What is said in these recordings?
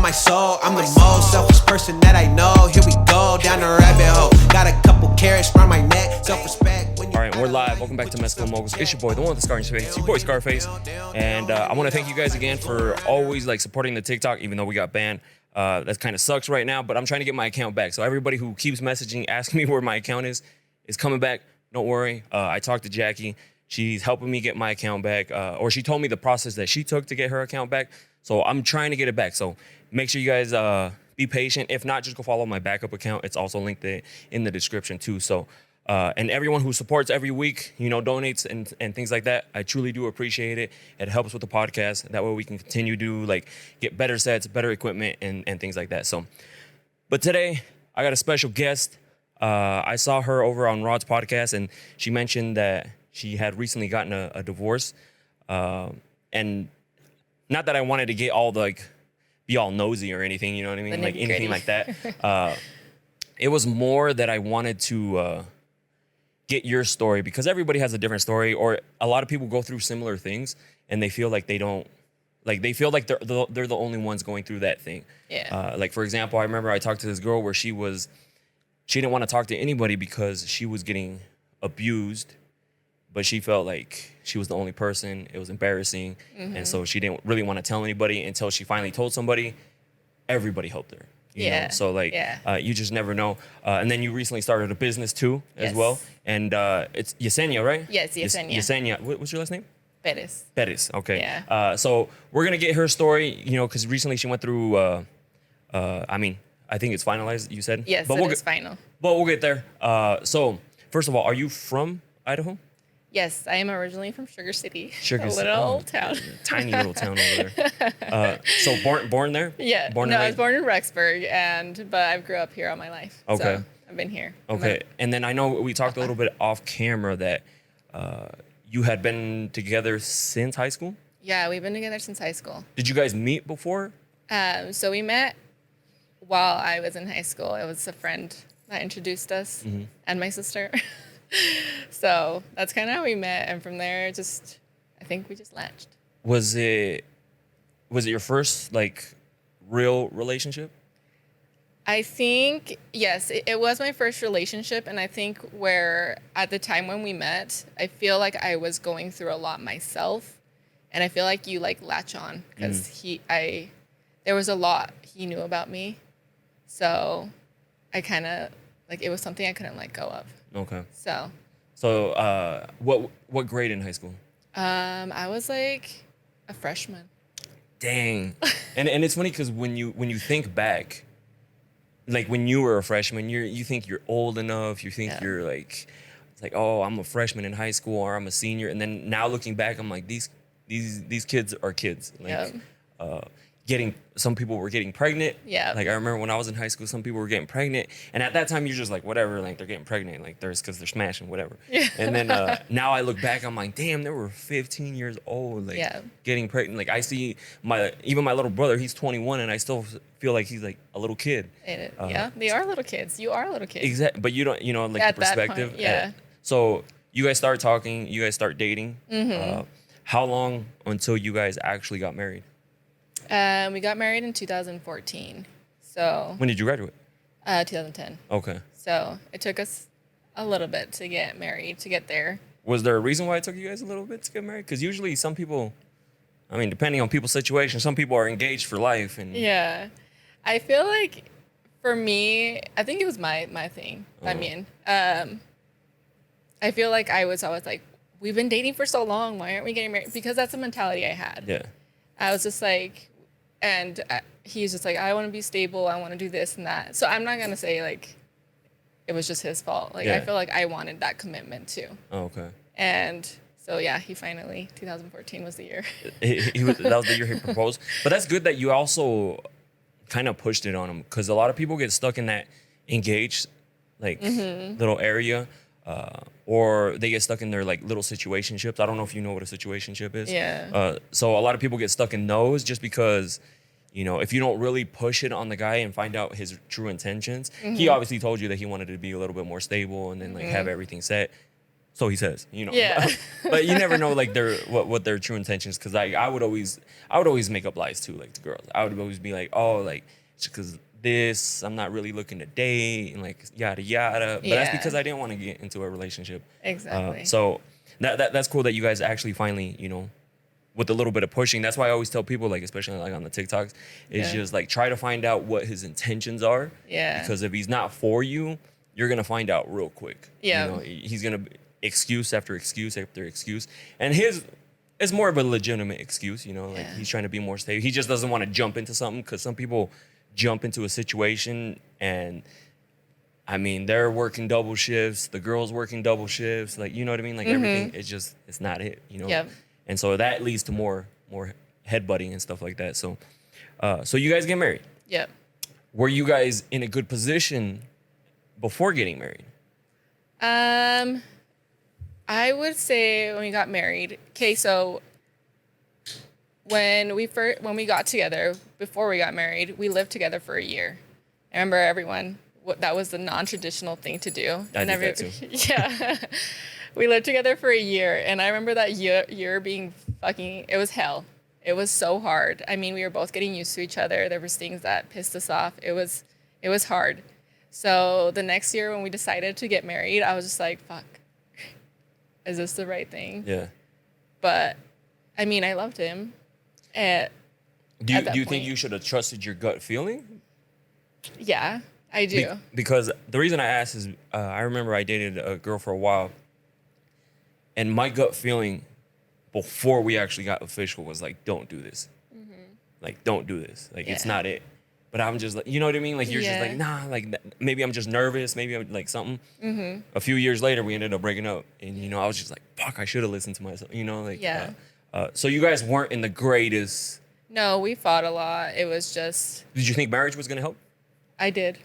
my soul. I'm the most selfish person that I know. Here we go, down the rabbit hole. Got a couple carrots around my neck. Self-respect. All right, we're live. Welcome back to Mescal Moguls. It's your boy, the one with the scar in his face, your boy Scarface. And I want to thank you guys again for always supporting the TikTok, even though we got banned. That kind of sucks right now, but I'm trying to get my account back. So everybody who keeps messaging, asking me where my account is coming back. Don't worry. I talked to Jackie. She's helping me get my account back, or she told me the process that she took to get her account back. So I'm trying to get it back. So make sure you guys be patient. If not, just go follow my backup account. It's also linked in the description too. So, and everyone who supports every week, donates and things like that, I truly do appreciate it. It helps with the podcast. That way we can continue to get better sets, better equipment, and things like that. So, but today I got a special guest. I saw her over on Rod's podcast, and she mentioned that she had recently gotten a divorce. And not that I wanted to get all be all nosy or anything, you know what I mean? Anything like that. It was more that I wanted to get your story, because everybody has a different story, or a lot of people go through similar things and they feel like they don't, they feel like they're the only ones going through that thing. Yeah. For example, I remember I talked to this girl where she didn't want to talk to anybody because she was getting abused, but she felt like she was the only person. It was embarrassing. Mm-hmm. And so she didn't really want to tell anybody until she finally told somebody. Everybody helped her. You know? So you just never know. And then you recently started a business too, as well. And it's Yesenia, right? Yes, Yesenia. Yesenia. What's your last name? Perez. Okay. Yeah. So we're going to get her story, because recently she went through, I think it's finalized, you said? Yes, it's final. But we'll get there. So first of all, are you from Idaho? Yes, I am originally from Sugar City. A City. little town. Tiny little town over there. So born there? Yeah. I was born in Rexburg, but I grew up here all my life. Okay. So I've been here. Okay. And then I know we talked a little bit off camera that you had been together since high school? Yeah, we've been together since high school. Did you guys meet before? So we met while I was in high school. It was a friend that introduced us, mm-hmm. and my sister. So that's kind of how we met, and from there, I think we just latched. Was it your first real relationship? I think yes, it was my first relationship, and I think where at the time when we met, I feel like I was going through a lot myself, and I feel like you latch on because there was a lot he knew about me, so I kind of it was something I couldn't let go of. Okay. So what grade in high school? I was a freshman. Dang. and it's funny because when you think back, when you were a freshman, you think you're old enough. You think you're it's oh, I'm a freshman in high school, or I'm a senior. And then now looking back, I'm like, these kids are kids. Some people were getting pregnant. Yeah. I remember when I was in high school, some people were getting pregnant, and at that time you're just whatever, they're getting pregnant, because they're smashing, whatever. Yeah. And then now I look back, I'm like, damn, they were 15 years old, getting pregnant. I see my little brother, he's 21, and I still feel like he's a little kid. Yeah, they are little kids. You are a little kid. Exactly, but you don't, the perspective. Point, yeah. So you guys start talking, you guys start dating. Mm-hmm. How long until you guys actually got married? We got married in 2014. So when did you graduate? 2010. Okay. So it took us a little bit to get married, to get there. Was there a reason why it took you guys a little bit to get married? Because usually some people, depending on people's situation, some people are engaged for life. And yeah. I feel like for me, I think it was my thing. Uh-huh. I feel like I was always we've been dating for so long. Why aren't we getting married? Because that's the mentality I had. Yeah. I was just and he's just I want to be stable. I want to do this and that. So I'm not going to say it was just his fault. I feel like I wanted that commitment too. Oh, okay. And so, yeah, he finally, 2014 was the year. That was the year he proposed. But that's good that you also kind of pushed it on him, because a lot of people get stuck in that engaged mm-hmm. little area. Or they get stuck in their little situationships. I don't know if you know what a situationship is. Yeah. So a lot of people get stuck in those just because, if you don't really push it on the guy and find out his true intentions. Mm-hmm. He obviously told you that he wanted to be a little bit more stable and then have everything set. So he says, you know. Yeah. But you never know like what their true intentions, because I would always make up lies too, like to girls. I would always be like, oh, like because this, I'm not really looking to date, and like yada yada. But that's Yeah. because I didn't want to get into a relationship. Exactly. So that's cool that you guys actually finally, you know, with a little bit of pushing. That's why I always tell people, like especially like on the TikToks, is Yeah. just like try to find out what his intentions are. Yeah. Because if he's not for you, you're gonna find out real quick. Yeah. You know, he's gonna excuse after excuse after excuse, and his is more of a legitimate excuse. You know, like Yeah. he's trying to be more stable. He just doesn't want to jump into something, because some people jump into a situation and. I mean, they're working double shifts. The girl's working double shifts. Like, you know what I mean? Like everything, it's not it. You know. Yep. And so that leads to more headbutting and stuff like that. So, so you guys get married. Yep. Were you guys in a good position before getting married? I would say when we got married. Okay, so when we got together, before we got married, we lived together for a year. I remember everyone. That was the non-traditional thing to do. I did that too. Yeah. We lived together for a year, and I remember that year being fucking, it was hell. It was so hard. I mean, we were both getting used to each other. There was things that pissed us off. It was hard. So the next year when we decided to get married, I was just like, fuck, is this the right thing? Yeah. But I mean, I loved him. Do you that think point. you should have trusted your gut feeling? Yeah, I do. Because the reason I asked is I remember I dated a girl for a while, and my gut feeling before we actually got official was like, don't do this. Like, don't do this. Like, it's Yeah. not it. But I'm just like, you know what I mean? Like, you're just Yeah. like, nah, like, maybe I'm just nervous. Maybe I'm like something. A few years later, we ended up breaking up. And, you know, I was just like, fuck, I should have listened to myself. You know, like, Yeah. So you guys weren't in the greatest. No, we fought a lot. It was just, Did you think marriage was going to help? I did.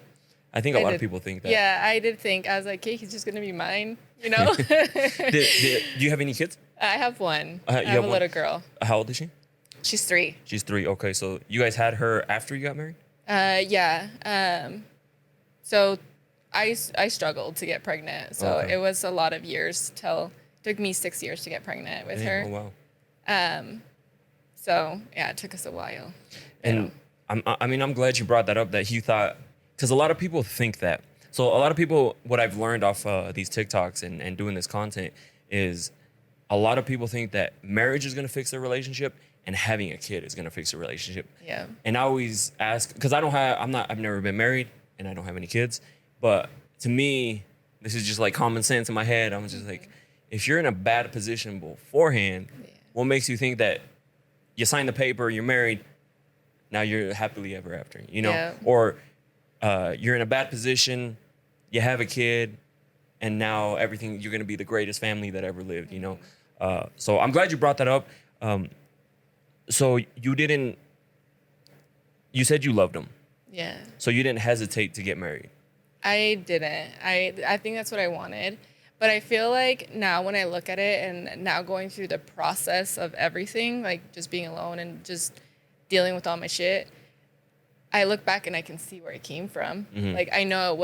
I think a lot did. of people think that. Yeah, I did think. I was like, okay, he's just going to be mine, you know? Do you have any kids? I have one. You I have have a one? little girl. How old is she? She's 3. She's 3. Okay, so you guys had her after you got married? Yeah. So I struggled to get pregnant. So Okay. it was a lot of years took me 6 years to get pregnant with her. Oh, wow. So yeah, it took us a while. And I'm glad you brought that up, that he thought, because a lot of people think that. So a lot of people, what I've learned off these TikToks and doing this content is a lot of people think that marriage is going to fix their relationship and having a kid is going to fix a relationship. Yeah. And I always ask, because I've never been married and I don't have any kids, but to me, this is just like common sense in my head. I'm just like, if you're in a bad position beforehand, what makes you think that you signed the paper, you're married, now you're happily ever after, you know? Yeah. Or you're in a bad position, you have a kid, and now everything, you're gonna be the greatest family that ever lived, you know? So I'm glad you brought that up. So you said you loved him. Yeah. So you didn't hesitate to get married. I didn't. I think that's what I wanted. But I feel like now when I look at it and now going through the process of everything, like just being alone and just dealing with all my shit, I look back and I can see where it came from. Like I know it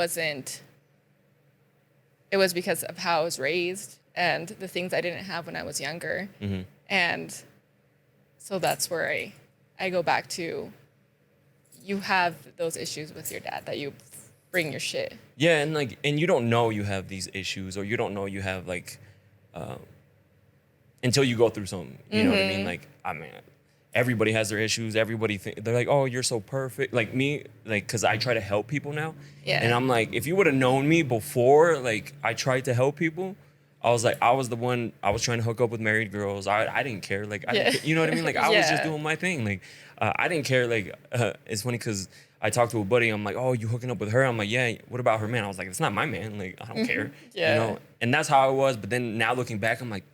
was because of how I was raised and the things I didn't have when I was younger. And so that's where I go back to, you have those issues with your dad that you bring your shit. Yeah, and you don't know you have these issues, or you don't know you have until you go through something. You know what I mean? Like, I mean, everybody has their issues. Everybody they're like, oh, you're so perfect. Like me, like, cause I try to help people now. Yeah. And I'm like, if you would have known me before, like I tried to help people, I was like, I was the one, I was trying to hook up with married girls. I didn't care. Like, you know what I mean? Like, I was just doing my thing. Like, I didn't care. Like, it's funny because I talked to a buddy. I'm like, oh, you hooking up with her? I'm like, yeah. What about her man? I was like, it's not my man. Like, I don't care. Yeah. You know? And that's how I was. But then now looking back, I'm like,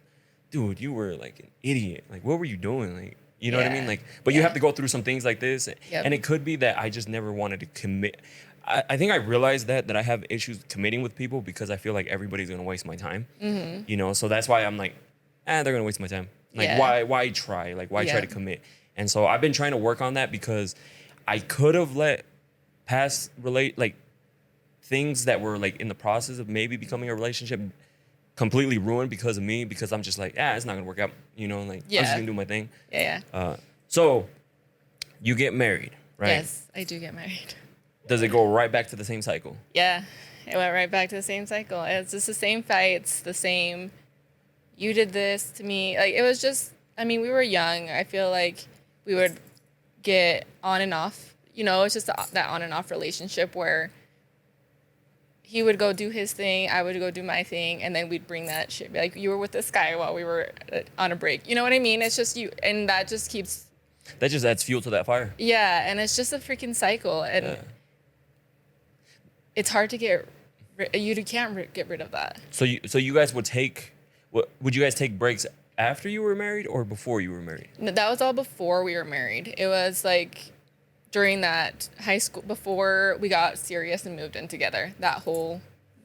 dude, you were like an idiot. Like, what were you doing? Like, you know what I mean? Like, but you have to go through some things like this. Yep. And it could be that I just never wanted to commit. I think I realized that I have issues committing with people because I feel like everybody's gonna waste my time. You know, so that's why I'm like, they're gonna waste my time. Like, why try? Like, why try to commit? And so I've been trying to work on that because I could have let past things that were like in the process of maybe becoming a relationship completely ruined because of me, because I'm just like, it's not gonna work out, you know, like I'm just Yeah. gonna do my thing. Yeah. So you get married, right? Yes, I do get married. Does it go right back to the same cycle? Yeah, it went right back to the same cycle. It's just the same fights, the same. You did this to me. Like it was just. I mean, we were young. I feel like we would get on and off. You know, it's just that on and off relationship where he would go do his thing, I would go do my thing, and then we'd bring that shit. Be like, you were with this guy while we were on a break. You know what I mean? It's just you, and that just keeps. That just adds fuel to that fire. Yeah, and it's just a freaking cycle, and it's hard to get. You can't get rid of that. So you guys would would you guys take breaks after you were married or before you were married? No, that was all before we were married. It was like during that high school, before we got serious and moved in together. All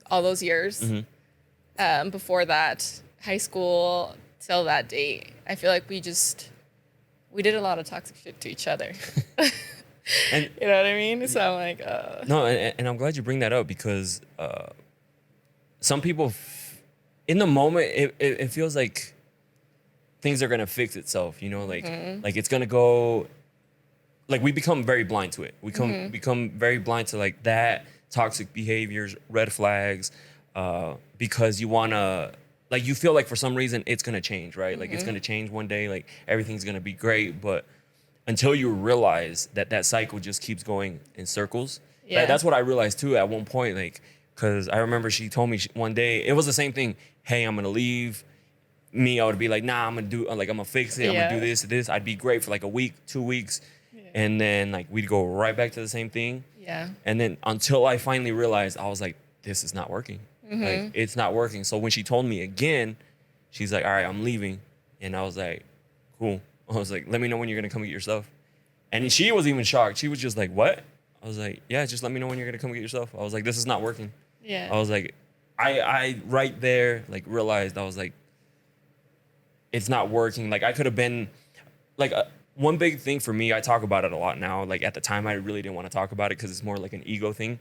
those years. Mm-hmm. Before that, high school till that date, I feel like we did a lot of toxic shit to each other. And you know what I mean? So I'm like, no, and I'm glad you bring that up, because some people, in the moment, it feels like things are gonna fix itself. You know, like like it's gonna go. Like we become very blind to it. We become very blind to like that toxic behaviors, red flags, because you wanna, like, you feel like for some reason it's gonna change, right? Like it's gonna change one day, like everything's gonna be great, but until you realize that cycle just keeps going in circles. Yeah. That's what I realized too at one point, like, because I remember she told me one day, it was the same thing. Hey, I'm gonna leave. Me, I would be like, nah, I'm gonna fix it. I'm gonna do this. I'd be great for like a week, 2 weeks. And then like we'd go right back to the same thing. yeah, And then until I finally realized, I was like, this is not working. Like it's not working. So when she told me again, she's like, all right, I'm leaving. And I was like, cool. I was like, let me know when you're gonna come get your stuff. And she was even shocked. She was just like, what? I was like, yeah, just let me know when you're gonna come get your stuff. I was like, this is not working. yeah. I was like, I right there like realized, I was like, it's not working. Like I could have been like one big thing for me, I talk about it a lot now. Like at the time, I really didn't want to talk about it because it's more like an ego thing.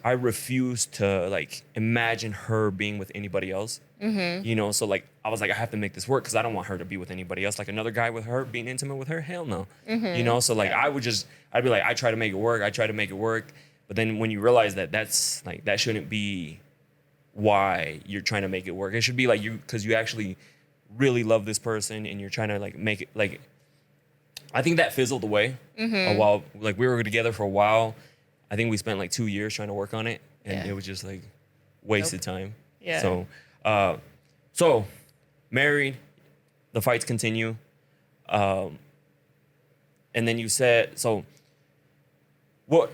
I refused to like imagine her being with anybody else. You know, so like I was like, I have to make this work because I don't want her to be with anybody else. Like another guy with her, being intimate with her, hell no. You know, so like I'd be like, I try to make it work. I try to make it work. But then when you realize that that's like, that shouldn't be why you're trying to make it work. It should be like because you actually really love this person and you're trying to like make it like. I think that fizzled away a while. Like we were together for a while. I think we spent like 2 years trying to work on it, and it was just like wasted time. Yeah. So married, the fights continue, and then you said so. What?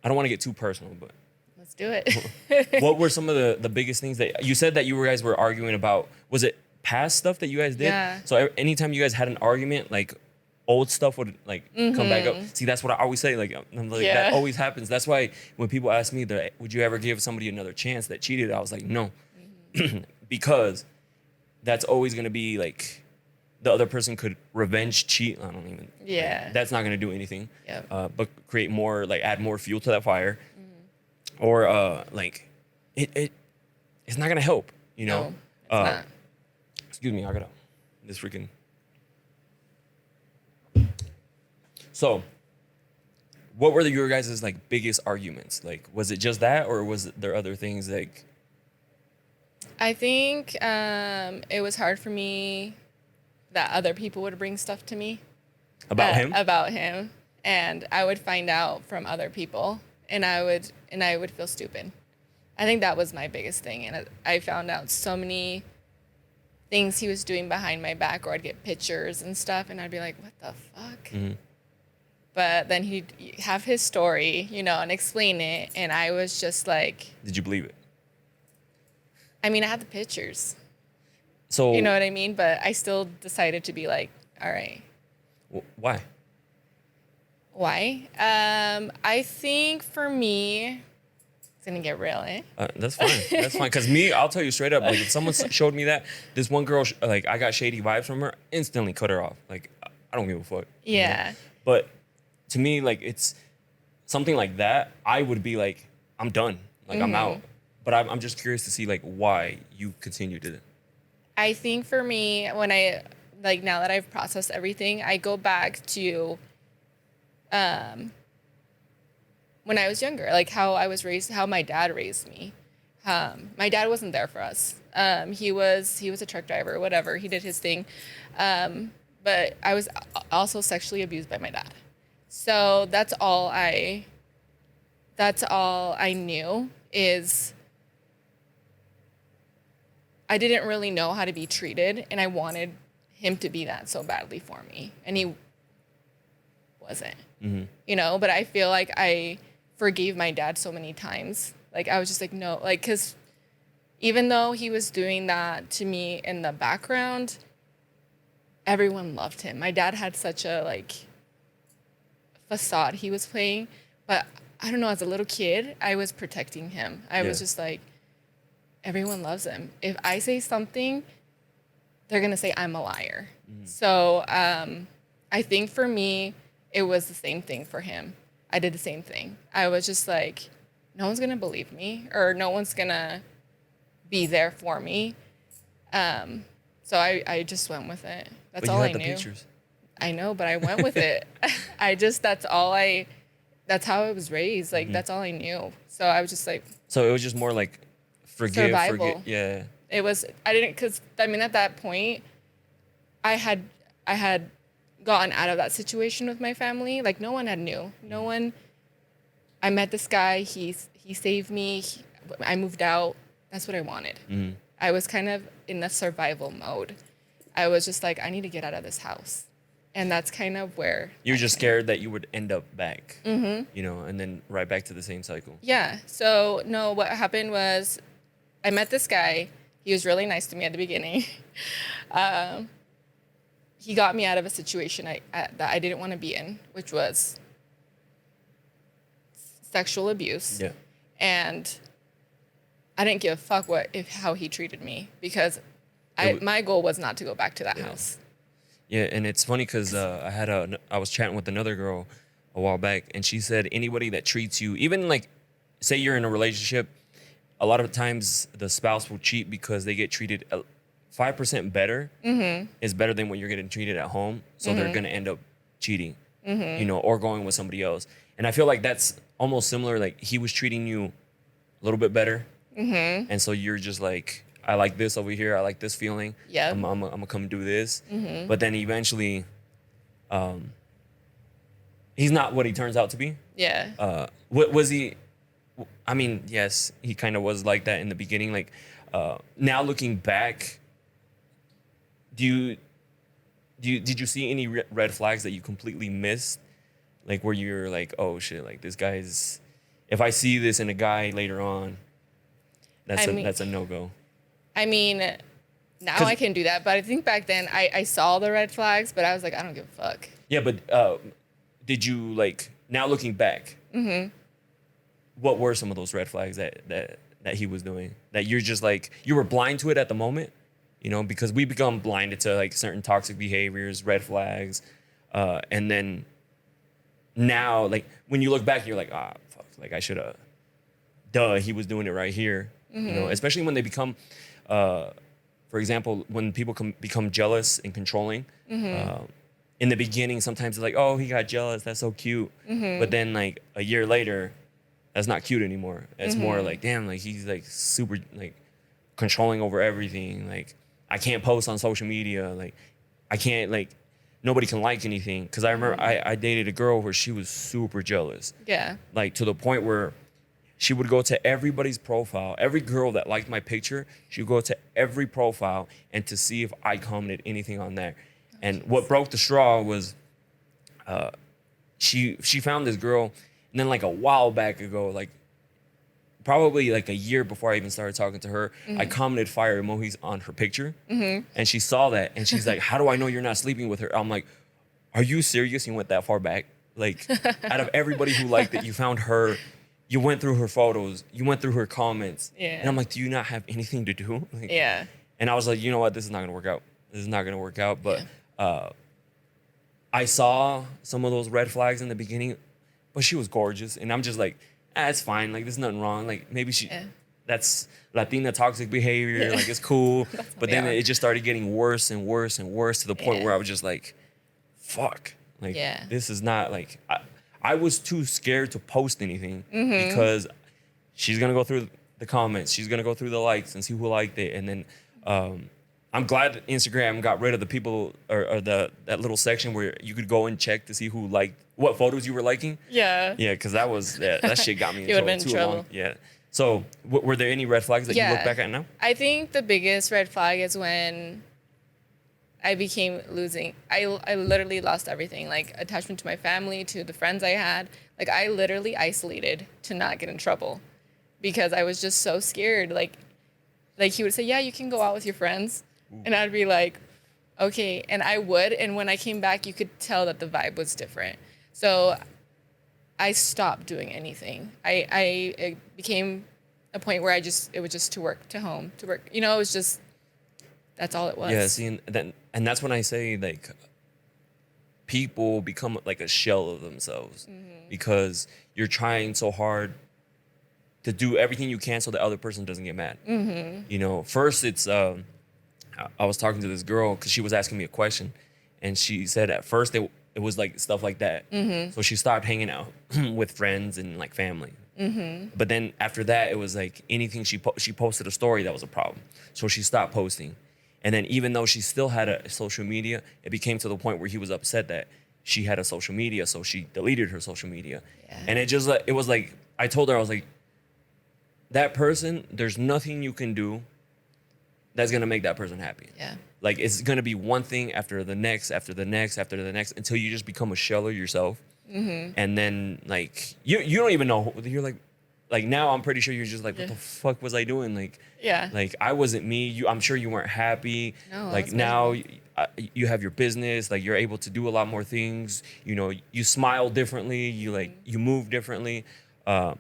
I don't want to get too personal, but Let's do it. what were some of the biggest things that you said that you guys were arguing about? Was it past stuff that you guys did? Yeah. So anytime you guys had an argument, like old stuff would like come back up. See, that's what I always say. Like, I'm like that always happens. That's why when people ask me that, would you ever give somebody another chance that cheated? I was like, no, because that's always gonna be like the other person could revenge cheat. I don't even. Yeah. Like, that's not gonna do anything. Yep. But create more, like add more fuel to that fire, or like it's not gonna help. You know. No, it's not. Excuse me, I gotta this freaking. So, what were your guys' like biggest arguments? Like, was it just that, or was there other things like? I think it was hard for me that other people would bring stuff to me About him? About him, and I would find out from other people, and I would feel stupid. I think that was my biggest thing, and I found out so many things he was doing behind my back, or I'd get pictures and stuff, and I'd be like, what the fuck? But then he'd have his story, you know, and explain it, and I was just like... Did you believe it? I mean, I had the pictures. So... You know what I mean? But I still decided to be like, all right. Why? Why? I think for me... It's going to get real, eh? That's fine. That's fine. Because me, I'll tell you straight up, like, if someone showed me that, this one girl, like, I got shady vibes from her, instantly cut her off. Like, I don't give a fuck. Yeah. You know? But to me, like, it's something like that, I would be like, I'm done. Like, I'm out. but I'm just curious to see like why you continue to. I think for me, when I like now that I've processed everything, I go back to when I was younger, like how I was raised, how my dad raised me. My dad wasn't there for us. He was a truck driver, whatever. He did his thing, but I was also sexually abused by my dad. So that's all I knew is I didn't really know how to be treated, and I wanted him to be that so badly for me, and he wasn't. You know, but I feel like I forgave my dad so many times. Like I was just like, no, like, because even though he was doing that to me in the background, everyone loved him. My dad had such a like facade he was playing, but I don't know, as a little kid, I was protecting him. I was just like, everyone loves him. If I say something, they're gonna say I'm a liar. So I think for me, it was the same thing for him. I did the same thing. I was just like, no one's gonna believe me, or no one's gonna be there for me. So I just went with it. That's all I knew. But you had the pictures. I know, but I went with it. That's how I was raised. Like, that's all I knew. So I was just like. So it was just more like survival. Forget. Yeah. It was, I didn't, because I mean, at that point, I had gotten out of that situation with my family. Like, no one had knew. No one, I met this guy. He saved me. I moved out. That's what I wanted. I was kind of in the survival mode. I was just like, I need to get out of this house. And that's kind of where... You were just scared that you would end up back, you know, and then right back to the same cycle. Yeah. So, no, what happened was I met this guy. He was really nice to me at the beginning. He got me out of a situation that I didn't want to be in, which was sexual abuse. Yeah. And I didn't give a fuck how he treated me, because my goal was not to go back to that house. Yeah, and it's funny because I was chatting with another girl a while back, and she said anybody that treats you, even like, say you're in a relationship, a lot of times the spouse will cheat because they get treated 5% better is better than what you're getting treated at home. So they're gonna end up cheating, you know, or going with somebody else. And I feel like that's almost similar. Like, he was treating you a little bit better, and so you're just like, I like this over here. I like this feeling. Yeah, I'm gonna come do this. But then eventually, he's not what he turns out to be. Yeah. What was he? I mean, yes, he kind of was like that in the beginning. Like, now looking back, did you see any red flags that you completely missed? Like, where you're like, oh shit, like this guy's. If I see this in a guy later on, that's a no-go. I mean, now I can do that, but I think back then I saw the red flags, but I was like, I don't give a fuck. Yeah, but did you, like, now looking back, what were some of those red flags that he was doing? That you're just like, you were blind to it at the moment, you know, because we become blinded to like certain toxic behaviors, red flags, and then now, like, when you look back, you're like, ah, fuck, like I should have, he was doing it right here, you know, especially when they become, for example, when people become jealous and controlling, in the beginning, sometimes it's like, oh, he got jealous, that's so cute. But then like a year later, that's not cute anymore. It's more like, damn, like he's like super like controlling over everything. Like, I can't post on social media. Like, I can't, like, nobody can like anything. Cause I remember I dated a girl where she was super jealous. Yeah. Like, to the point where she would go to everybody's profile. Every girl that liked my picture, she would go to every profile and to see if I commented anything on there. And what broke the straw was she found this girl, and then like a while back ago, like probably like a year before I even started talking to her, I commented fire emojis on her picture. And she saw that, and she's like, how do I know you're not sleeping with her? I'm like, are you serious? You went that far back? Like, out of everybody who liked it, you found her. You went through her photos. You went through her comments. Yeah. And I'm like, do you not have anything to do? Like, yeah. And I was like, you know what? This is not going to work out. This is not going to work out. But I saw some of those red flags in the beginning, but she was gorgeous. And I'm just like, it's fine. Like, there's nothing wrong. Like, maybe that's Latina toxic behavior. Like it's cool, but then are. it just started getting worse and worse and worse to the point where I was just like, fuck, like this is not like I was too scared to post anything because she's gonna go through the comments, she's gonna go through the likes and see who liked it, and then I'm glad that Instagram got rid of the people or that little section where you could go and check to see who liked what photos you were liking. Yeah. Yeah, because that shit got me in You would've been in too trouble. long. Yeah. So were there any red flags that you look back at now? I think the biggest red flag is when I became losing. I literally lost everything, like attachment to my family, to the friends I had. Like I literally isolated to not get in trouble because I was just so scared. Like he would say, yeah, you can go out with your friends. And I'd be like, okay. And I would. And when I came back, you could tell that the vibe was different. So I stopped doing anything. It became a point where it was just to work, to home, to work. You know, it was just, that's all it was. Yeah, see, and that's when I say, like, people become like a shell of themselves because you're trying so hard to do everything you can so the other person doesn't get mad. You know, first it's, I was talking to this girl because she was asking me a question, and she said at first it was like stuff like that. So she stopped hanging out with friends and like family. But then after that, it was like anything she posted a story that was a problem. So she stopped posting. And then even though she still had a social media, it became to the point where he was upset that she had a social media, so she deleted her social media. And it was like, I told her, I was like, that person, there's nothing you can do that's gonna make that person happy. Yeah. Like it's gonna be one thing after the next, after the next, after the next, until you just become a shell of yourself. And then like you don't even know. You're like now I'm pretty sure you're just like, what the fuck was I doing? Like like I wasn't me. I'm sure you weren't happy. No, like now you have your business. Like you're able to do a lot more things. You know, you smile differently. You like you move differently. So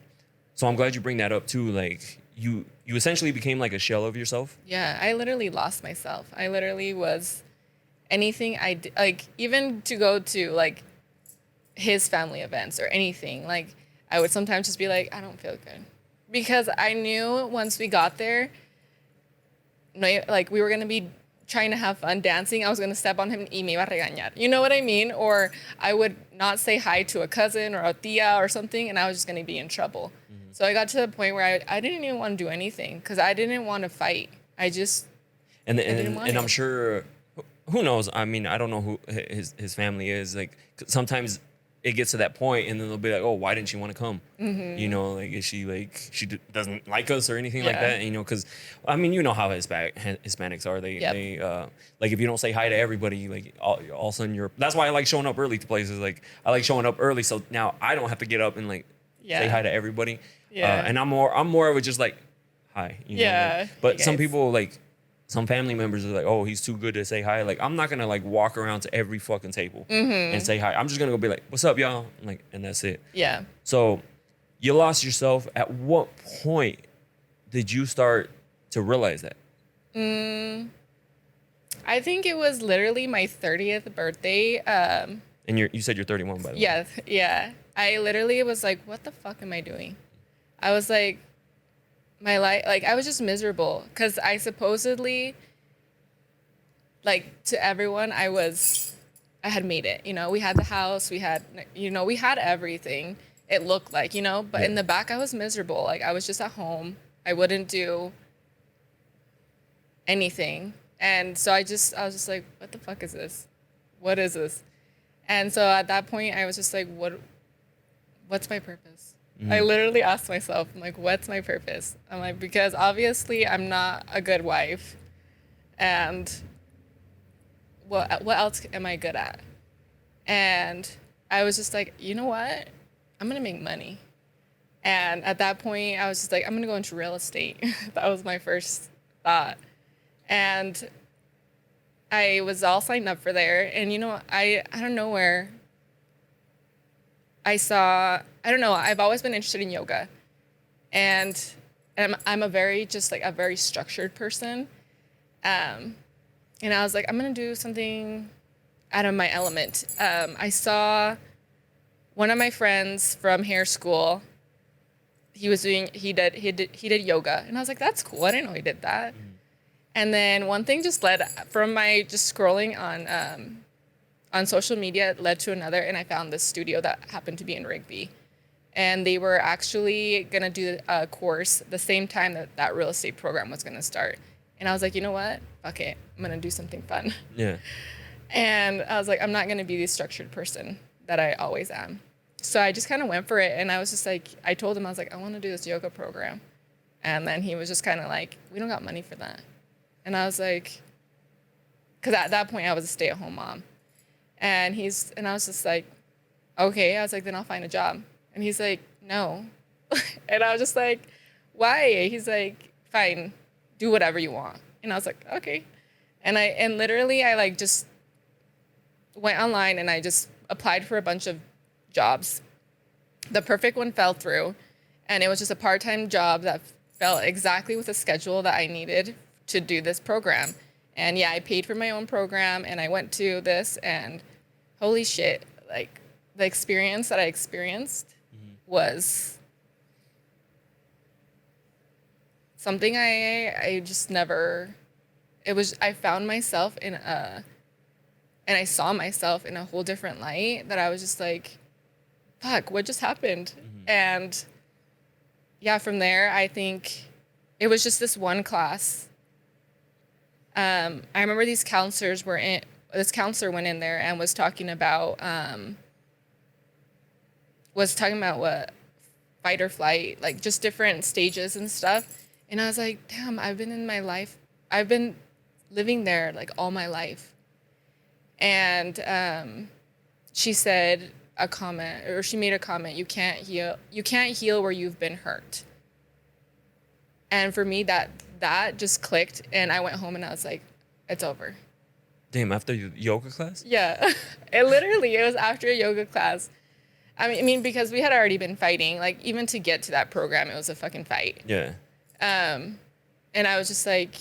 I'm glad you bring that up too. Like you essentially became like a shell of yourself. Yeah, I literally lost myself. I literally was anything I did, like even to go to like his family events or anything. Like I would sometimes just be like, I don't feel good, because I knew once we got there, like we were gonna be trying to have fun dancing. I was gonna step on him y me iba a regañar. You know what I mean? Or I would not say hi to a cousin or a tia or something, and I was just gonna be in trouble. So I got to the point where I didn't even want to do anything because I didn't want to fight. I just and didn't want I'm it. sure, who knows? I mean, I don't know who his family is. Like sometimes it gets to that point, and then they'll be like, "Oh, why didn't she want to come?" You know, like is she like doesn't like us or anything like that? You know, because I mean, you know how Hispanics are. They like if you don't say hi to everybody, like all of a sudden you're. That's why I like showing up early to places. Like I like showing up early, so now I don't have to get up and like say hi to everybody. And I'm more of a just like hi. You know, like, but some people like. Some family members are like, oh, he's too good to say hi. Like, I'm not gonna like walk around to every fucking table and say hi. I'm just gonna go be like, what's up, y'all? Like, and that's it. Yeah. So you lost yourself. At what point did you start to realize that? I think it was literally my 30th birthday. And you said you're 31, by the way. Yeah. I literally was like, what the fuck am I doing? I was like, my life, like I was just miserable because I supposedly, like to everyone, I had made it. You know, we had the house, we had everything. It looked like, but in the back I was miserable. Like I was just at home. I wouldn't do anything. And so I was just like, what the fuck is this? What is this? And so at that point I was just like, what's my purpose? I literally asked myself, I'm like, what's my purpose? I'm like, because obviously I'm not a good wife. And what else am I good at? And I was just like, you know what? I'm going to make money. And at that point, I was just like, I'm going to go into real estate. That was my first thought. And I was all signed up for there. And, I don't know where I don't know, I've always been interested in yoga. And I'm a very structured person. And I was like, I'm going to do something out of my element. I saw one of my friends from hair school he did yoga, and I was like, that's cool. I didn't know he did that. And then one thing just led from my just scrolling on social media, it led to another, and I found this studio that happened to be in Rigby. And they were actually going to do a course the same time that real estate program was going to start. And I was like, you know what? Okay, I'm going to do something fun. Yeah. And I was like, I'm not going to be the structured person that I always am. So I just kind of went for it. And I was just like, I told him, I was like, I want to do this yoga program. And then he was just kind of like, we don't got money for that. And I was like, because at that point I was a stay-at-home mom. And I was just like, okay. I was like, then I'll find a job. And he's like, no. And I was just like, why? He's like, fine, do whatever you want. And I was like, okay. And literally I like just went online and I just applied for a bunch of jobs. The perfect one fell through, and it was just a part-time job that fell exactly with the schedule that I needed to do this program. And yeah, I paid for my own program and I went to this, and holy shit, like the experience that I experienced was something I just never, I found myself and I saw myself in a whole different light that I was just like, fuck, what just happened? And yeah, from there, I think it was just this one class. I remember this counselor went in there and was talking about what fight or flight, like just different stages and stuff. And I was like, damn, I've been living there like all my life. And she made a comment, you can't heal where you've been hurt. And for me, that just clicked, and I went home and I was like, it's over. Damn, after yoga class? Yeah. It was after a yoga class. I mean, because we had already been fighting, like even to get to that program, it was a fucking fight. Yeah. And I was just like,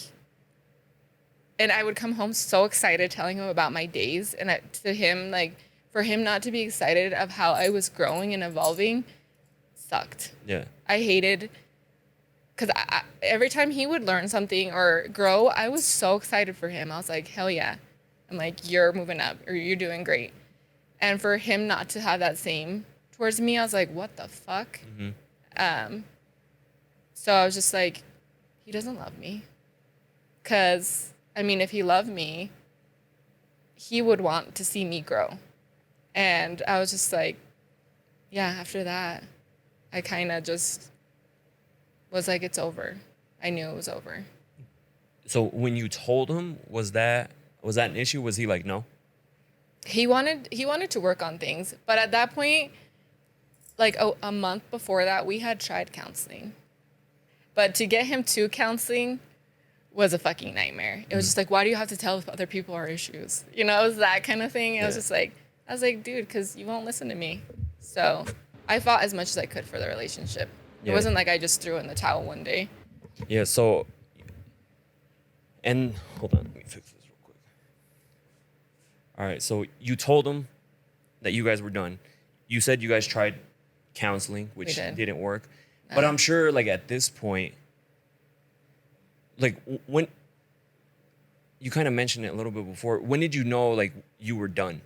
and I would come home so excited telling him about my days, and to him, like, for him not to be excited of how I was growing and evolving sucked. Yeah. I hated, because every time he would learn something or grow, I was so excited for him. I was like, hell yeah. I'm like, you're moving up, or you're doing great. And for him not to have that same towards me, I was like, what the fuck? So I was just like, he doesn't love me. Because, I mean, if he loved me, he would want to see me grow. And I was just like, yeah, after that, I kind of just was like, it's over. I knew it was over. So when you told him, was that an issue? Was he like, no? He wanted to work on things. But at that point, like a month before that, we had tried counseling. But to get him to counseling was a fucking nightmare. It was just like, why do you have to tell other people our issues? You know, it was that kind of thing. I was like, dude, because you won't listen to me. So I fought as much as I could for the relationship. It wasn't like I just threw in the towel one day. Yeah, so, and hold on, let me fix this real quick. All right, so you told him that you guys were done. You said you guys tried counseling, which didn't work. But I'm sure, like, at this point, like, when, you kind of mentioned it a little bit before, when did you know, like, you were done?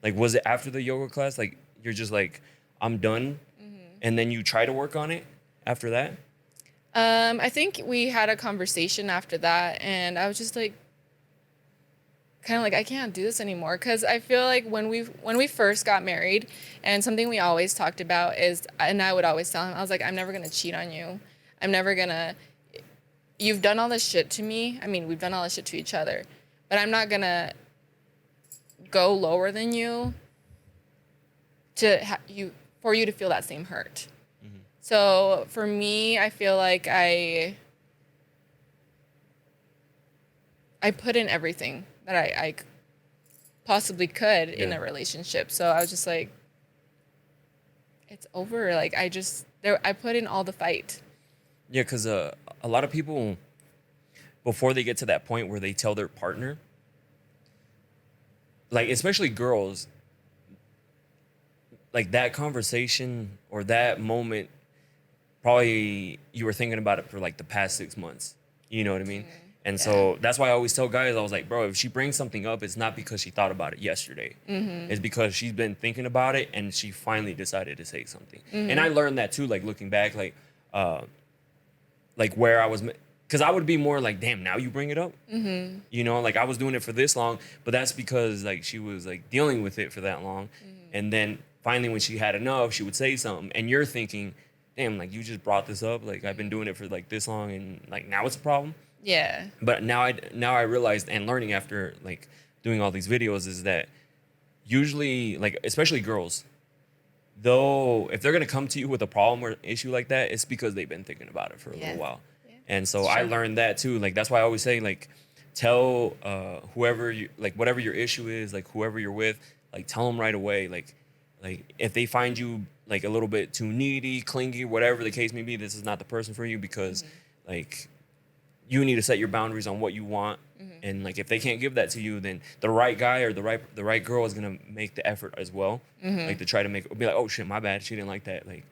Like, was it after the yoga class? Like, you're just like, I'm done, and then you try to work on it after that? I think we had a conversation after that, and I was just like, kind of like, I can't do this anymore. Because I feel like when we first got married, and something we always talked about is, and I would always tell him, I was like, I'm never going to cheat on you. I'm never going to, you've done all this shit to me. I mean, we've done all this shit to each other, but I'm not going to go lower than you for you to feel that same hurt. So for me, I feel like I put in everything that I possibly could in a relationship. So I was just like, it's over. Like, I put in all the fight. Yeah, because a lot of people, before they get to that point where they tell their partner, like, especially girls, like, that conversation or that moment probably you were thinking about it for like the past 6 months. You know what I mean? And so that's why I always tell guys, I was like, bro, if she brings something up, it's not because she thought about it yesterday. It's because she's been thinking about it and she finally decided to say something. And I learned that too, like looking back, like where I was, because I would be more like, damn, now you bring it up. You know, like I was doing it for this long, but that's because like she was like dealing with it for that long. And then finally when she had enough, she would say something. And you're thinking, damn, like you just brought this up. Like I've been doing it for like this long and like now it's a problem. Yeah. But now I realized, and learning after like doing all these videos, is that usually, like especially girls, though, if they're gonna come to you with a problem or issue like that, it's because they've been thinking about it for a little while. Yeah. And so I learned that too. Like that's why I always say, like, tell whoever you, like, whatever your issue is, like whoever you're with, like tell them right away. Like if they find you like a little bit too needy, clingy, whatever the case may be, this is not the person for you, because like you need to set your boundaries on what you want. And like if they can't give that to you, then the right guy or the right girl is gonna make the effort as well, like to try to be like, oh shit, my bad, she didn't like that, like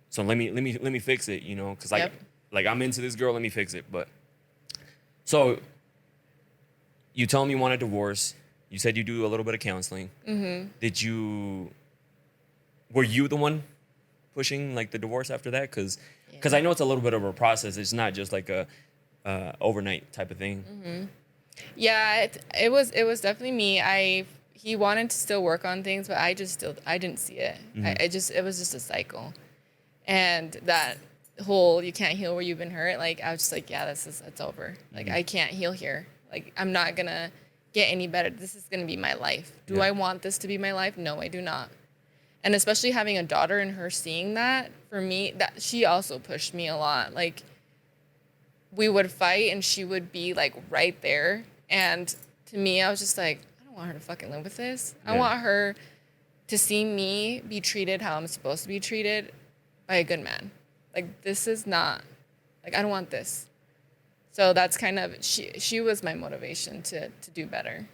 so let me fix it, you know, because like I'm into this girl, let me fix it. But so you tell me you want a divorce, you said you do a little bit of counseling. Were you the one pushing like the divorce after that? Because I know it's a little bit of a process. It's not just like a overnight type of thing. Yeah, it was definitely me. He wanted to still work on things, but I didn't see it. It was just a cycle, and that whole you can't heal where you've been hurt. Like I was just like, yeah, it's over. Like I can't heal here. Like I'm not gonna get any better. This is gonna be my life. Do I want this to be my life? No, I do not. And especially having a daughter and her seeing that, for me, that she also pushed me a lot. Like we would fight and she would be like right there. And to me, I was just like, I don't want her to fucking live with this. I want her to see me be treated how I'm supposed to be treated by a good man. Like this is not, like I don't want this. So that's kind of, she was my motivation to do better.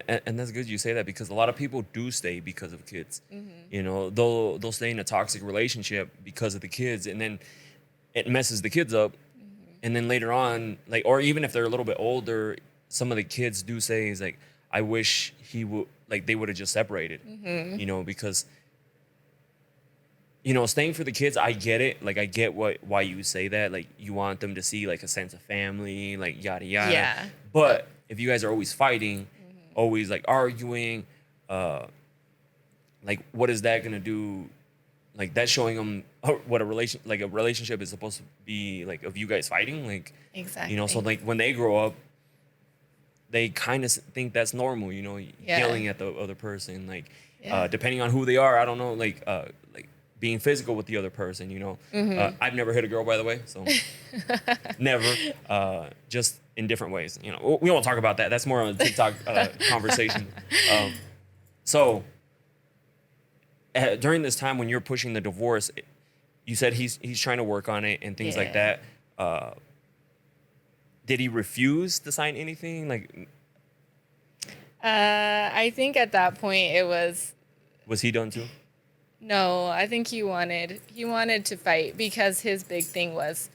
And that's good you say that, because a lot of people do stay because of kids. You know, they'll stay in a toxic relationship because of the kids, and then it messes the kids up. And then later on, like, or even if they're a little bit older, some of the kids do say, is like, I wish he would, like, they would have just separated. You know, because, you know, staying for the kids, I get it. Like, I get why you say that. Like, you want them to see like a sense of family, like yada yada. Yeah. But if you guys are always fighting, always like arguing, like what is that gonna do? Like that's showing them what a relationship is supposed to be, like, of you guys fighting, like, exactly. You know, so like when they grow up, they kind of think that's normal, you know, yelling at the other person, like depending on who they are, I don't know, like being physical with the other person, you know. I've never hit a girl, by the way, so never. Just in different ways, you know. We won't talk about that. That's more on a TikTok conversation. So during this time when you're pushing the divorce, you said he's trying to work on it and things like that. Did he refuse to sign anything? Like, I think at that point it was. Was he done too? No, I think he wanted to fight, because his big thing was,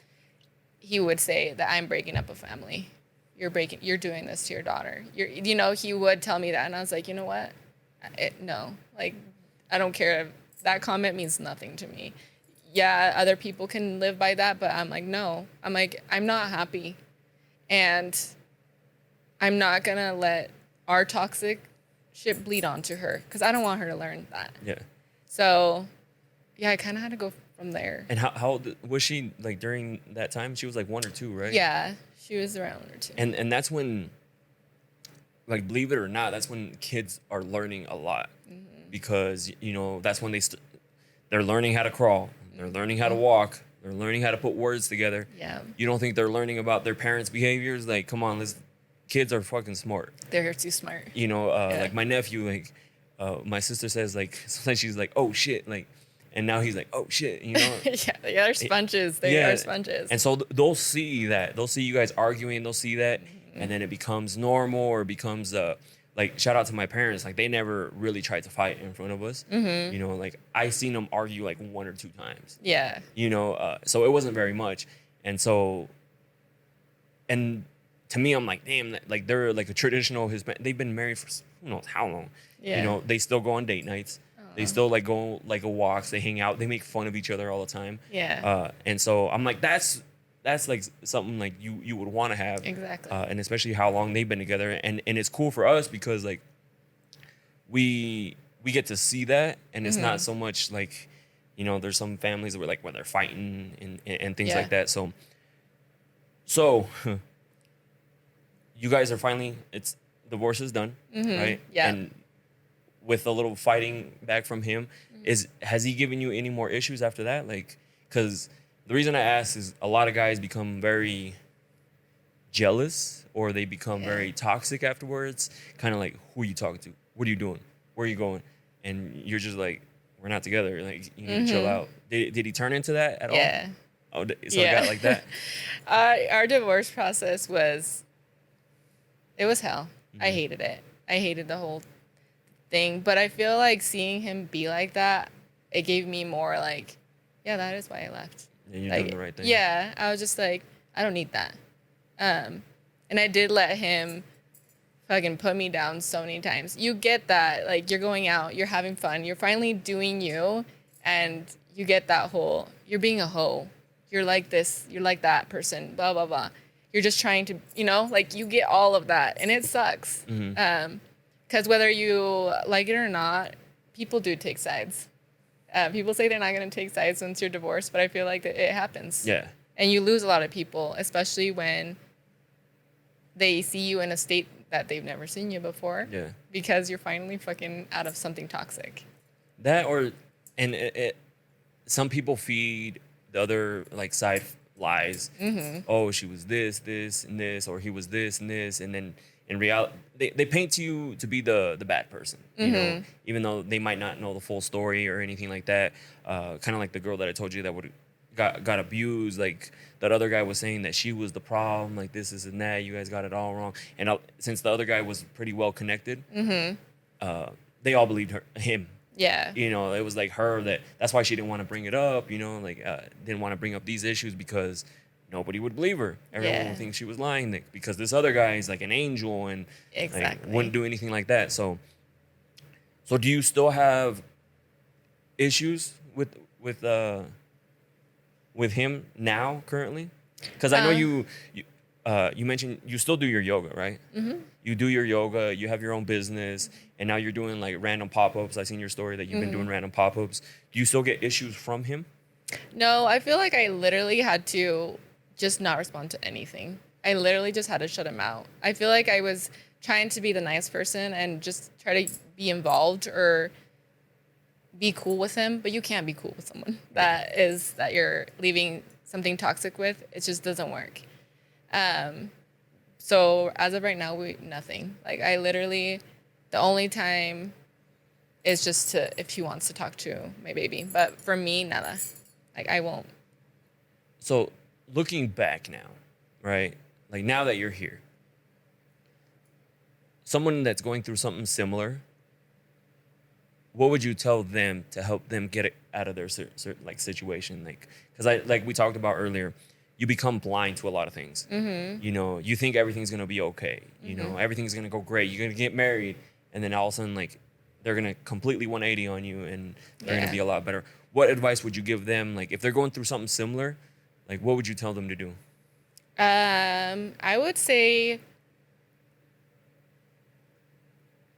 he would say that I'm breaking up a family. You're doing this to your daughter. You know, he would tell me that, and I was like, you know what? No, like, I don't care. That comment means nothing to me. Yeah, other people can live by that, but I'm like, no. I'm like, I'm not happy, and I'm not gonna let our toxic shit bleed onto her, because I don't want her to learn that. Yeah. So, yeah, I kind of had to go from there. And how old was she, like, during that time? She was like 1 or 2, right? Yeah, she was around 1 or 2. And that's when, like, believe it or not, that's when kids are learning a lot. Because, you know, that's when they're learning how to crawl. They're learning how to walk. They're learning how to put words together. Yeah. You don't think they're learning about their parents' behaviors? Like, come on, kids are fucking smart. They're too smart. You know, like my nephew, like, my sister says, like, sometimes she's like, oh shit, like, and now he's like, oh shit, you know. They're sponges. They are sponges. And so they'll see that. They'll see you guys arguing. They'll see that, and then it becomes normal, or becomes like shout out to my parents, like they never really tried to fight in front of us. You know, like I seen them argue like 1 or 2 times. Yeah. You know, so it wasn't very much, and so, and to me, I'm like, damn, like they're like a traditional Hispanic. They've been married for who knows how long. Yeah. You know, they still go on date nights. They still like go like a walks. They hang out. They make fun of each other all the time. Yeah. And so I'm like, that's like something like you would want to have. Exactly. And especially how long they've been together. And it's cool for us because like we get to see that, and it's not so much like, you know, there's some families where like when they're fighting and things Yeah. like that. So you guys are finally, it's divorce is done, right? Yeah. And with a little fighting back from him, has he given you any more issues after that? Like, because the reason I ask is a lot of guys become very jealous, or they become very toxic afterwards. Kind of like, who are you talking to? What are you doing? Where are you going? And you're just like, we're not together. Like, you need to chill out. Did he turn into that at all? Yeah. Oh, so it got like that. Our divorce process was, it was hell. I hated it. I hated the whole thing. But I feel like seeing him be like that, it gave me more like, yeah, that is why I left. Yeah, you're Like, doing the right thing. yeah, I was just like, I don't need that. And I did let him fucking put me down so many times. You get that, like, you're going out, you're having fun, you're finally doing you, and you get that whole, you're being a hoe. You're like this, you're like that person, blah, blah, blah. You're just trying to, you know, like, you get all of that, and it sucks. Because whether you like it or not, people do take sides. People say they're not going to take sides once you're divorced, but I feel like that it happens. Yeah. And you lose a lot of people, especially when they see you in a state that they've never seen you before. Yeah. Because you're finally fucking out of something toxic. That, or, and some people feed the other like side lies. Oh, she was this, and this, or he was this and this, and then in reality, they paint you to be the bad person. You know, even though they might not know the full story or anything like that. Kind of like the girl that I told you that got abused. Like that other guy was saying that she was the problem. Like this and that. You guys got it all wrong. And since the other guy was pretty well connected, they all believed him. Yeah. You know, it was like her that's why she didn't want to bring it up, you know, like didn't want to bring up these issues because nobody would believe her. Everyone would think she was lying, like, because this other guy is like an angel and like, wouldn't do anything like that. So do you still have issues with him now currently? Because I know you mentioned you still do your yoga, right? You do your yoga, you have your own business, and now you're doing like random pop-ups. I seen your story that you've been doing random pop-ups. Do you still get issues from him? No, I feel like I literally had to just not respond to anything. I literally just had to shut him out. I feel like I was trying to be the nice person and just try to be involved or be cool with him, but you can't be cool with someone that you're leaving something toxic with. It just doesn't work. So as of right now, nothing. Like, I literally, the only time is just if he wants to talk to my baby. But for me, nada. Like, I won't. So looking back now, right? Like now that you're here, someone that's going through something similar, what would you tell them to help them get it out of their like situation? Like, because like we talked about earlier, you become blind to a lot of things. You know, you think everything's gonna be okay. You know, everything's gonna go great. You're gonna get married, and then all of a sudden, like, they're gonna completely 180 on you, and they're gonna be a lot better. What advice would you give them? Like, if they're going through something similar, like, what would you tell them to do? I would say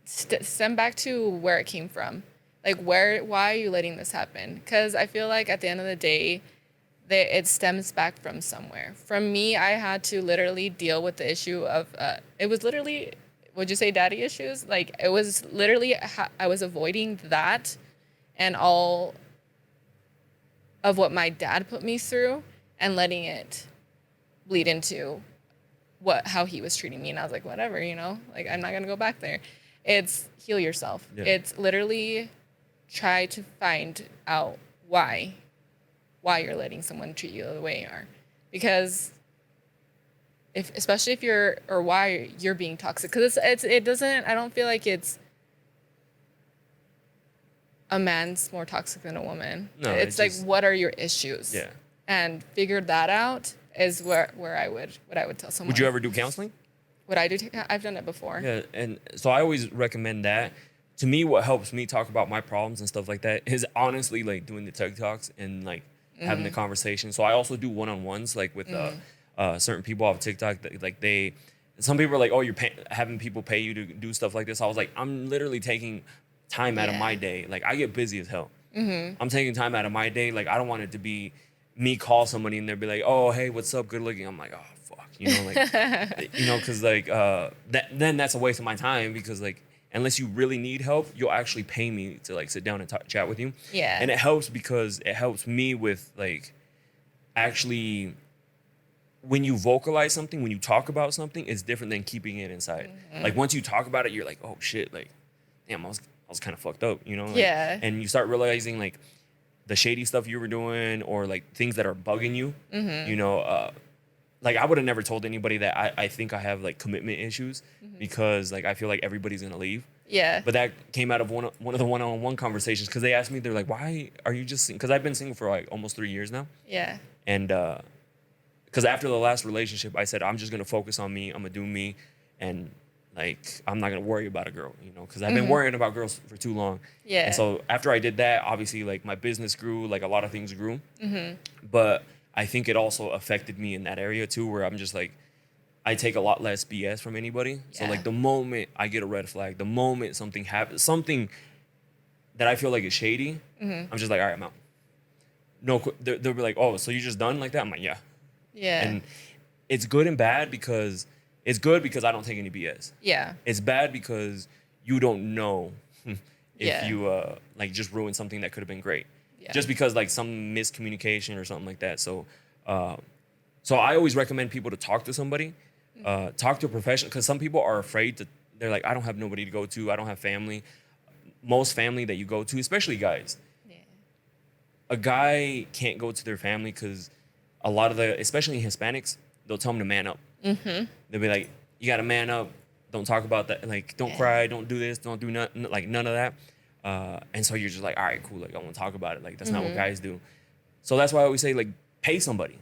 send back to where it came from. Like, why are you letting this happen? Because I feel like at the end of the day, it stems back from somewhere. From me, I had to literally deal with the issue of, it was literally, would you say daddy issues? Like, it was literally, I was avoiding that and all of what my dad put me through and letting it bleed into how he was treating me. And I was like, whatever, you know, like, I'm not going to go back there. It's heal yourself. Yeah. It's literally try to find out why you're letting someone treat you the way you are. Because if especially if you're or why you're being toxic, because it doesn't. I don't feel like it's a man's more toxic than a woman. No, it's it's like, just- what are your issues? Yeah. And figure that out is where I would tell someone. Would you ever do counseling? Would I do? I've done it before. Yeah, and so I always recommend that. To me, what helps me talk about my problems and stuff like that is honestly like doing the TikToks and like having the conversation. So I also do one-on-ones like with certain people off TikTok that like some people are like, oh, you're having people pay you to do stuff like this. I was like, I'm literally taking time out of my day. Like I get busy as hell. I'm taking time out of my day. Like I don't want it to be me call somebody and they'll be like, oh, hey, what's up? Good looking. I'm like, oh, fuck. You know, like, cause like, then that's a waste of my time because like, unless you really need help, you'll actually pay me to like sit down and chat with you. Yeah. And it helps because it helps me with like actually when you vocalize something, when you talk about something, it's different than keeping it inside. Like once you talk about it, you're like, oh shit, like, damn, I was kind of fucked up, you know? Like, Yeah. And you start realizing like the shady stuff you were doing or like things that are bugging you, you know, like I would have never told anybody that I think I have like commitment issues because like I feel like everybody's gonna leave. Yeah. But that came out of one of the one-on-one conversations because they asked me, they're like, why are you just because I've been single for like almost 3 years now. Yeah. And because after the last relationship, I said, I'm just gonna focus on me, I'm gonna do me, and like I'm not gonna worry about a girl, you know, because I've been worrying about girls for too long. Yeah. And so after I did that, obviously like my business grew, like a lot of things grew. But I think it also affected me in that area too, where I'm just like, I take a lot less BS from anybody. So Yeah. like the moment I get a red flag, the moment something happens, something that I feel like is shady, I'm just like, all right, I'm out. No, they'll be like, oh, so you just done like that? I'm like, yeah. Yeah. And it's good and bad because it's good because I don't take any BS. Yeah. It's bad because you don't know if Yeah. you like just ruined something that could have been great. Yeah. Just because like some miscommunication or something like that. So so I always recommend people to talk to somebody, talk to a professional, because some people are afraid to, they're like, I don't have nobody to go to, I don't have family. Most family that you go to, especially guys, Yeah. a guy can't go to their family because a lot of the, especially Hispanics, they'll tell them to man up. They'll be like, you got to man up. Don't talk about that. Like, don't cry. Don't do this. Don't do none of that. And so you're just like, all right, cool. Like, I won't talk about it. Like, that's not what guys do. So that's why I always say, like, pay somebody.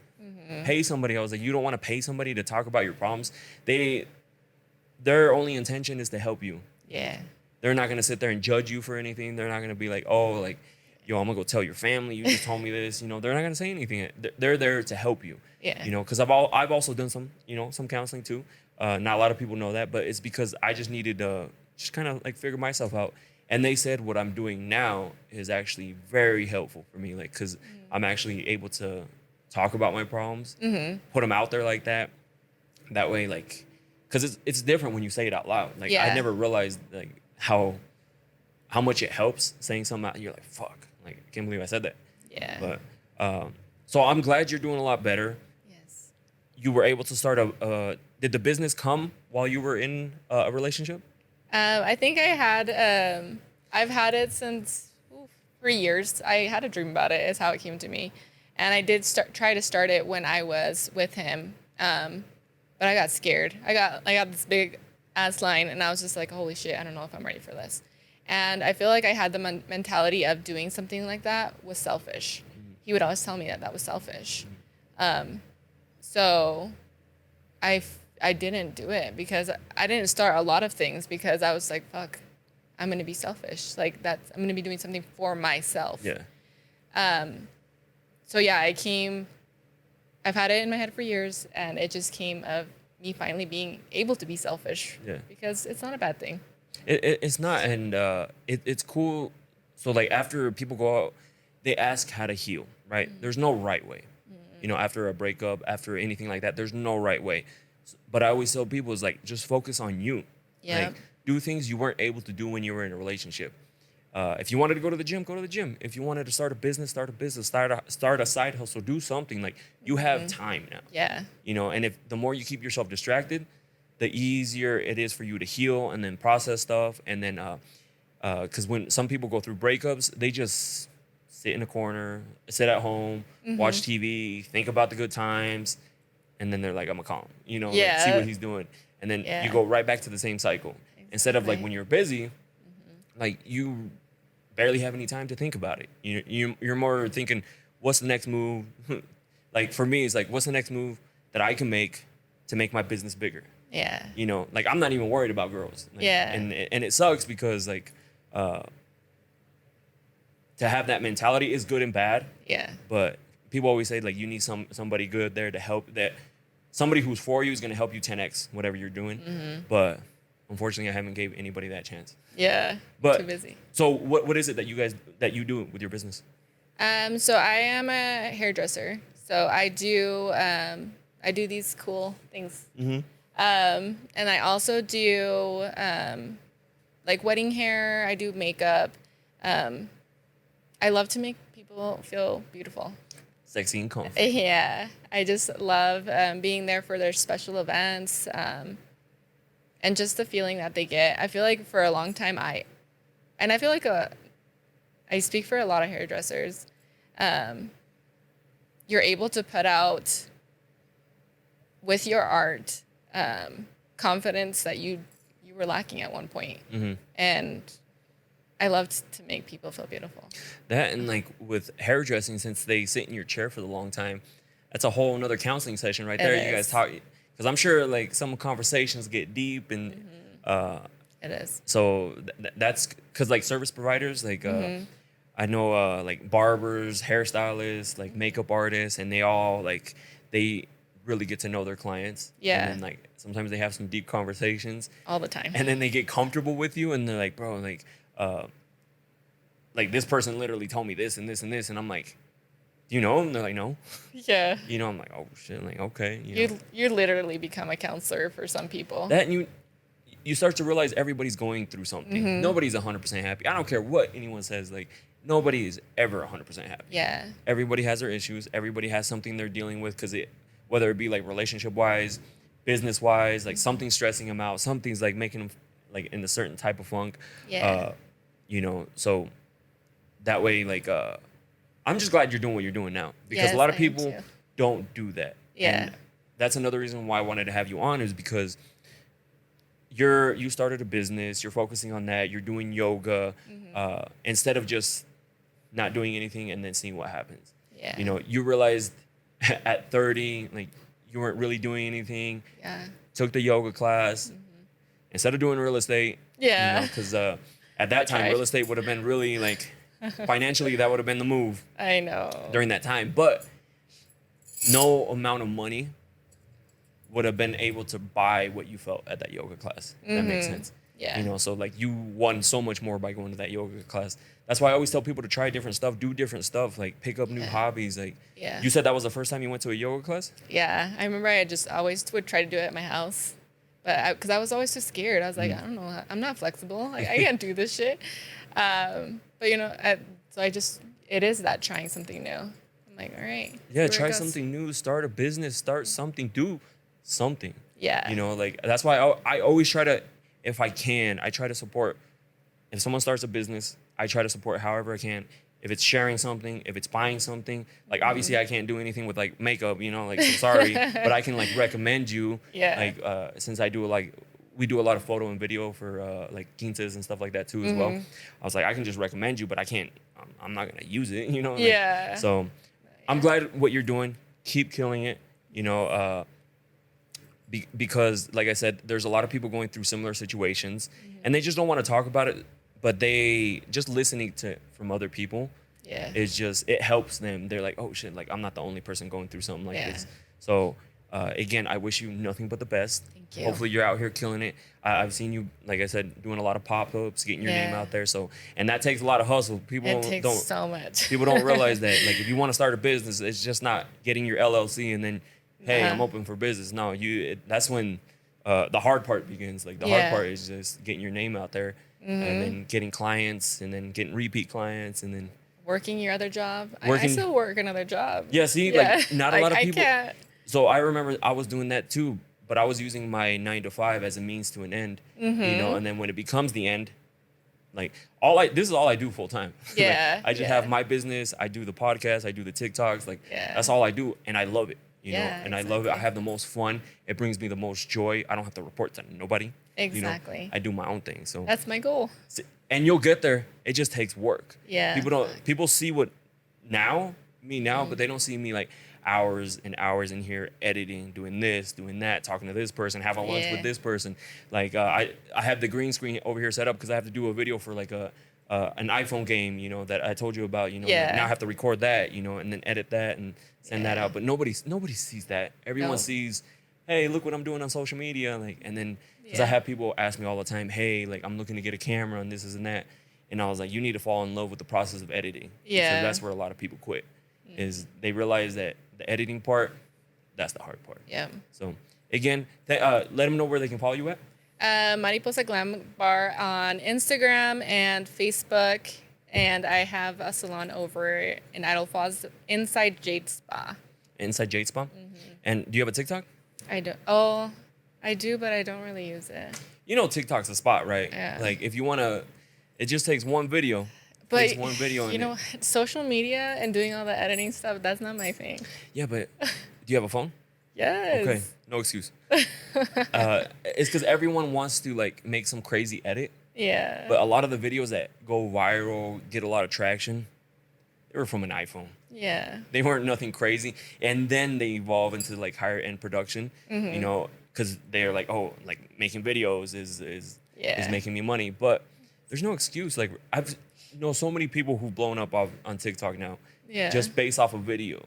Pay somebody. I was like, you don't want to pay somebody to talk about your problems. Their only intention is to help you. Yeah. They're not going to sit there and judge you for anything. They're not going to be like, oh, like, yo, I'm going to go tell your family. You just told me this. You know, they're not going to say anything. They're there to help you. Yeah. You know, because I've also done some counseling too. Not a lot of people know that, but it's because I just needed to just kind of like figure myself out. And they said what I'm doing now is actually very helpful for me. Like, because I'm actually able to talk about my problems, put them out there like that. That way, like, because it's different when you say it out loud. Like, I Yeah. never realized like how much it helps saying something out. You're like, fuck, like, I can't believe I said that. Yeah. But so I'm glad you're doing a lot better. Yes. You were able to start did the business come while you were in a relationship? I think I've had it since 3 years. I had a dream about it, is how it came to me. And I did try to start it when I was with him. But I got scared. I got this big ass line and I was just like, holy shit, I don't know if I'm ready for this. And I feel like I had the mentality of doing something like that was selfish. He would always tell me that was selfish. So I didn't do it because I didn't start a lot of things because I was like, fuck, I'm going to be selfish. Like I'm going to be doing something for myself. Yeah. So yeah, I've had it in my head for years and it just came of me finally being able to be selfish. Yeah. Because it's not a bad thing. It's not, and it's cool. So like after people go out, they ask how to heal, right? There's no right way. You know, after a breakup, after anything like that, there's no right way. But I always tell people is like, just focus on you. Yeah. Like, do things you weren't able to do when you were in a relationship. If you wanted to go to the gym, go to the gym. If you wanted to start a business, start a business. Start a side hustle. Do something. Like, you have time now. Yeah. You know, and if the more you keep yourself distracted, the easier it is for you to heal and then process stuff. And then, because when some people go through breakups, they just sit in a corner, sit at home, watch TV, think about the good times, and then they're like, I'm gonna call him, you know, like, Yeah. see what he's doing, and then Yeah. you go right back to the same cycle. Instead of like Exactly. when you're busy, like you barely have any time to think about it. You're more thinking, what's the next move? Like for me, it's like, what's the next move that I can make to make my business bigger? Yeah. You know, like I'm not even worried about girls. Like, Yeah. and it sucks because like to have that mentality is good and bad. Yeah. But people always say like you need somebody good there to help, that somebody who's for you is gonna help you 10x whatever you're doing. But unfortunately, I haven't gave anybody that chance. Yeah. But Too busy. So what is it that you do with your business? So I am a hairdresser. So I do these cool things. And I also do like wedding hair. I do makeup. I love to make people feel beautiful. Sexy and comfy. Yeah, I just love being there for their special events, and just the feeling that they get. I feel like for a long time I feel like I speak for a lot of hairdressers. You're able to put out with your art confidence that you were lacking at one point. And I love to make people feel beautiful. That, and like with hairdressing, since they sit in your chair for the long time, that's a whole another counseling session right there. It You guys is. talk, because I'm sure like some conversations get deep, and It is. so that's because like service providers, like I know like barbers, hairstylists, like makeup artists, and they all like they really get to know their clients. Yeah. And then like sometimes they have some deep conversations, All the time. and then they get comfortable with you, and they're like, bro, like this person literally told me this and this and this, and I'm like, do you know? And they're like, no. Yeah. You know, I'm like, oh shit, like okay, you know. You literally become a counselor for some people. That, and you start to realize everybody's going through something. Nobody's 100% happy. I don't care what anyone says. Like nobody is ever 100% happy. Yeah. Everybody has their issues. Everybody has something they're dealing with, because whether it be like relationship wise, business wise, like something's stressing them out. Something's like making them like in a certain type of funk. Yeah. You know, so that way, like, I'm just glad you're doing what you're doing now, because Yes, a lot of I am people too. don't do that. Yeah. And that's another reason why I wanted to have you on, is because you started a business, you're focusing on that, you're doing yoga, instead of just not doing anything and then seeing what happens. Yeah. You know, you realized at 30, like you weren't really doing anything, Yeah. took the yoga class instead of doing real estate. Yeah. You know, because at that time, tried. real estate would have been really like financially, that would have been the move I know. during that time. But no amount of money would have been able to buy what you felt at that yoga class. If that makes sense. Yeah. You know, so like you won so much more by going to that yoga class. That's why I always tell people to try different stuff, do different stuff, like pick up new hobbies. Like, Yeah. you said that was the first time you went to a yoga class? Yeah. I remember I just always would try to do it at my house. But because I was always so scared. I was like, I don't know. I'm not flexible. Like, I can't do this shit. But, you know, it is that trying something new. I'm like, all right. Yeah, see where it try goes. something new, start a business, start something, do something. Yeah. You know, like that's why I always try to, if I can, I try to support. If someone starts a business, I try to support however I can. If it's sharing something, if it's buying something, like obviously I can't do anything with like makeup, you know, like so sorry, but I can like recommend you. Yeah. Like since I do like, we do a lot of photo and video for like quintas and stuff like that too as well. I was like, I can just recommend you, but I can't. I'm not gonna use it, you know. Like, Yeah. So I'm glad what you're doing. Keep killing it. You know. Because like I said, there's a lot of people going through similar situations, and they just don't want to talk about it. But they just listening to from other people, Yeah. it helps them. They're like, oh shit, like I'm not the only person going through something like Yeah. this. So again, I wish you nothing but the best. Thank you. Hopefully you're out here killing it. I've seen you, like I said, doing a lot of pop-ups, getting your name Yeah. out there. So, and that takes a lot of hustle. People It takes don't so much. people don't realize that. Like if you want to start a business, it's just not getting your LLC and then, hey, I'm Uh-huh. open for business. No, that's when the hard part begins. Like the hard Yeah. part is just getting your name out there, and then getting clients, and then getting repeat clients, and then Working your other job. I Working- still work another job. yeah. See, like not a lot of people. I can't. So I remember I was doing that too, but I was using my 9 to 5 as a means to an end, you know. And then when it becomes the end, like this is all I do full time. Yeah, I just yeah. have my business. I do the podcast. I do the TikToks. Like Yeah. that's all I do, and I love it. you know, and I love it. I have the most fun. It brings me the most joy. I don't have to report to nobody. Exactly. You know? I do my own thing. So that's my goal. And you'll get there. It just takes work. Yeah. People see me now, but they don't see me like hours and hours in here editing, doing this, doing that, talking to this person, having lunch with this person. Like I have the green screen over here set up because I have to do a video for like an iPhone game, you know, that I told you about, you know. Now I have to record that, you know, and then edit that and send that out. But nobody sees that. Everyone sees, hey, look what I'm doing on social media, like, and then because I have people ask me all the time, hey, like I'm looking to get a camera and this and that, and I was like, you need to fall in love with the process of editing. Yeah, because that's where a lot of people quit, is they realize that the editing part, that's the hard part. Yeah. So again, let them know where they can follow you at. Mariposa Glam Bar on Instagram and Facebook, and I have a salon over in Idle Falls, Inside Jade Spa. Inside Jade Spa. And do you have a TikTok? I do. Oh, I do, but I don't really use it. You know, TikTok's a spot, right? Yeah. Like if you wanna, it just takes one video. But takes one video. you know, social media and doing all the editing stuff, that's not my thing. Yeah, but do you have a phone? Yes. Okay, no excuse. It's because everyone wants to like make some crazy edit. Yeah. But a lot of the videos that go viral, get a lot of traction, they were from an iPhone. Yeah. They weren't nothing crazy. And then they evolve into like higher end production, you know, because they're like, oh, like making videos is making me money. But there's no excuse. Like I've known so many people who've blown up on TikTok now, just based off of video.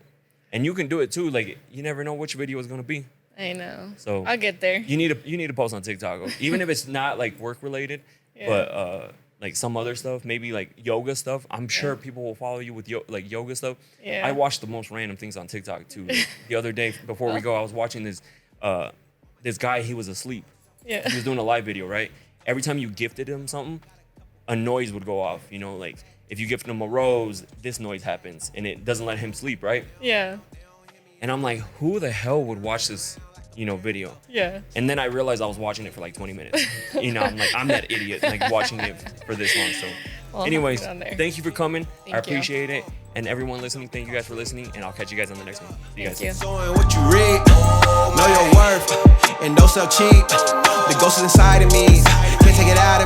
And you can do it too. Like you never know which video is gonna be. I know. So I'll get there. You need to post on TikTok, even if it's not like work related, but like some other stuff, maybe like yoga stuff. I'm sure people will follow you with like yoga stuff. Yeah. I watch the most random things on TikTok too. Like, the other day before we go, I was watching this guy. He was asleep. Yeah. He was doing a live video, right? Every time you gifted him something, a noise would go off. You know, like if you gifted him a rose, this noise happens, and it doesn't let him sleep, right? Yeah. And I'm like, who the hell would watch this, you know, video? Yeah. And then I realized I was watching it for like 20 minutes. You know, I'm like, I'm that idiot, like watching it for this long. So, Well, anyways, I'll have to get on there. thank you for coming. Thank I you. appreciate it. And everyone listening, thank you guys for listening. And I'll catch you guys on the next one. See you guys. Thank you. Showing what you read, know your worth, and don't sell cheap. The ghost is inside of me, can't take it out of me.